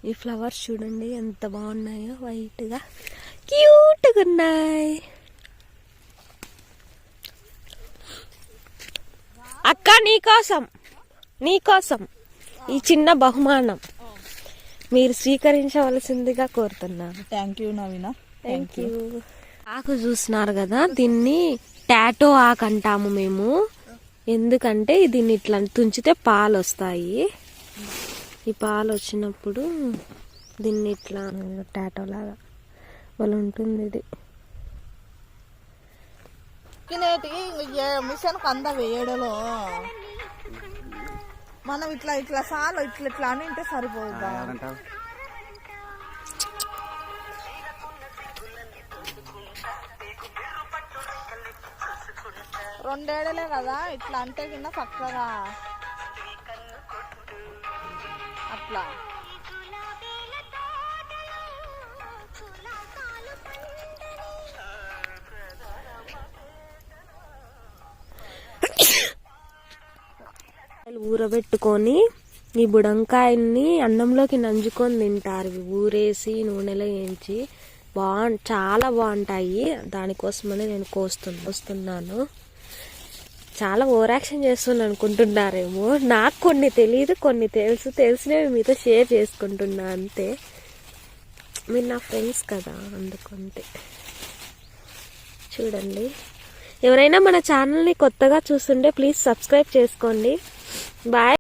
ఈ ఫ్లవర్స్ చూడండి ఎంత బాగున్నాయో, వైట్ గా క్యూట్ గా ఉన్నాయి. అక్క నీకోసం ఈ చిన్న బహుమానం మీరు స్వీకరించవలసిందిగా కోరుతున్నాను. Thank you Naveena. Thank you. ఆకు చూస్తున్నారు కదా, దీన్ని టాటో ఆకు అంటాము మేము. ఎందుకంటే దీన్ని ఇట్లా తుంచితే పాలు వస్తాయి. ఈ పాలు వచ్చినప్పుడు దీన్ని ఇట్లా టాటో లాగా వాళ్ళు ఉంటుంది. ఇది మిషన్ కంద వేయడలో మనం ఇట్లా ఇట్లా సాలు ఇట్లా ఇట్లా అని ఉంటే సరిపోతుందా? 2 ఏళ్ళే కదా, ఇట్లా అంటే కింద చక్కగా అట్లా. ఊరబెట్టుకొని ఈ బుడంకాయల్ని అన్నంలోకి నంజుకొని తింటారు. ఊరేసి నూనెలో వేయించి చాలా బాగుంటాయి. దానికోసమనే నేను కోస్తున్నాను. చాలా ఓవర్ యాక్షన్ చేస్తున్నాను అనుకుంటున్నారేమో. నాకు కొన్ని తెలియదు, కొన్ని తెలిసినవి మీతో షేర్ చేసుకుంటున్నా అంతే. మీరు నా ఫ్రెండ్స్ కదా, అందుకంటే. చూడండి, ఎవరైనా మన ఛానల్ని కొత్తగా చూస్తుంటే ప్లీజ్ సబ్స్క్రైబ్ చేసుకోండి. బాయ్.